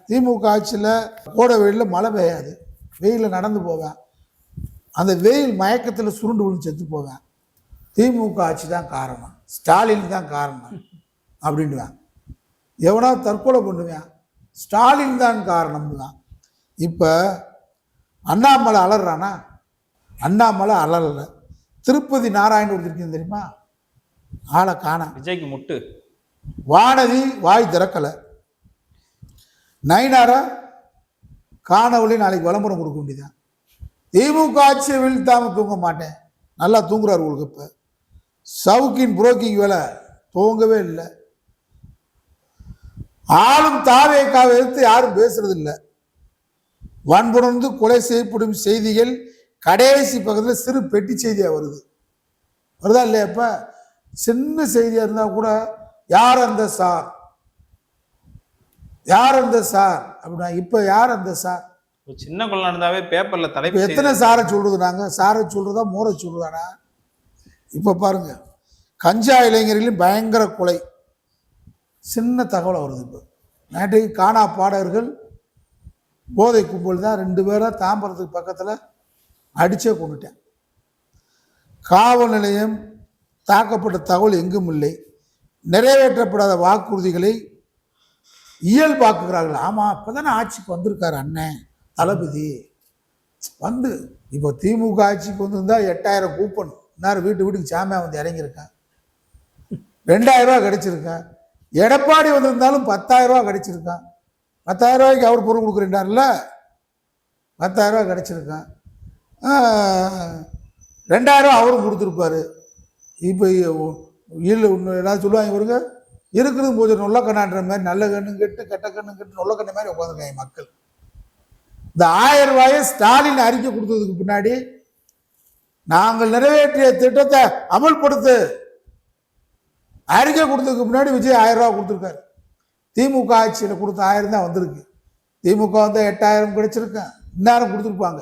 திமுக ஆட்சியில் கோடை வெயிலில் மழை பெய்யாது, வெயிலில் நடந்து போவேன், அந்த வெயில் மயக்கத்தில் சுருண்டு விழுந்து செத்து போவேன். திமுக ஆட்சி தான் காரணம், ஸ்டாலின் தான் காரணம் அப்படின்னுவேன். எவனா தற்கொலை பண்ணுவேன், ஸ்டாலின் தான் காரணம்தான். இப்போ அண்ணாமலை அலறானா? அண்ணாமலை அலறலை. திருப்பதி நாராயணன் ஒருத்தருக்கு தெரியுமா? ஆளை காணா. விஜய்க்கு முட்டு. வானதி வாய் திறக்கலை. நயினாரா காணவழி நாளைக்கு விளம்பரம் கொடுக்க வேண்டியதான். திமுக ஆட்சியை வீழ்த்தாம தூங்க மாட்டேன், நல்லா தூங்குறாரு உங்களுக்கு. இப்போ சவுக்கின் புரோக்கிங் வேலை தூங்கவே இல்லை. ஆளும் தாவேக்காவை எடுத்து யாரும் பேசுறது இல்லை. வன்புணர்ந்து கொலை செய்யப்படும் செய்திகள் கடைசி பக்கத்தில் சிறு பெட்டி செய்தியா வருதா இல்லையா? இப்ப சின்ன செய்தியா இருந்தா கூட யார் அந்த சார், யார் அந்த சார் அப்படின்னா, இப்ப யார் அந்த சார்? சின்ன கொள்ள நடந்தாவே பேப்பர்ல தலைப்பு. எத்தனை சாரை சொல்றது? நாங்க சாரை சொல்றதா மோரை சொல்றதானா? இப்ப பாருங்க, கஞ்சா இளைஞர்களின் பயங்கர கொலை, சின்ன தகவல் வருது. இப்போ நேற்றைக்கு காணா பாடகர்கள் போதை கும்பல் தான் 2 பேரை தாம்பரத்துக்கு பக்கத்தில் அடிச்சே கொண்டுட்டேன். காவல் நிலையம் தாக்கப்பட்ட தகவல் எங்கும் இல்லை. நிறைவேற்றப்படாத வாக்குறுதிகளை இயல்பாக்குகிறார்கள். ஆமாம், இப்போ தானே ஆட்சிக்கு வந்திருக்காரு அண்ணன் தளபதி வந்து. இப்போ திமுக ஆட்சிக்கு வந்துருந்தா 8000 கூப்பன் இந்நேரம் வீட்டுக்கு சாமியா வந்து இறங்கியிருக்கேன், 2000 ரூபா கிடைச்சிருக்கேன். எடப்பாடி வந்திருந்தாலும் 10,000 ரூபா கிடைச்சிருக்கான். 10,000 ரூபாய்க்கு அவர் பொருள் கொடுக்குறேன்டார்ல, 10,000 ரூபா கிடைச்சிருக்கான். 2000 ரூபா அவரும் கொடுத்துருப்பாரு. இப்போ இல்லை ஒன்று ஏதாவது சொல்லுவாங்க, இவருங்க இருக்கிறது கொஞ்சம் நொல்ல கண்ணான்ற மாதிரி, நல்ல கண்ணு கெட்டு கெட்ட கண்ணு கெட்டு நொல்ல கண்ணு மாதிரி உட்காந்துருக்காங்க மக்கள். இந்த 1000 ரூபாயை ஸ்டாலின் அறிக்கை கொடுத்ததுக்கு பின்னாடி, நாங்கள் நிறைவேற்றிய திட்டத்தை அமல்படுத்து அறிக்கை கொடுத்ததுக்கு முன்னாடி விஜய் 1000 ரூபா கொடுத்துருக்காரு. திமுக ஆட்சியில் கொடுத்த 1000 தான் வந்திருக்கு. திமுக வந்து 8000 கிடைச்சிருக்கேன், இந்நேரம் கொடுத்துருப்பாங்க.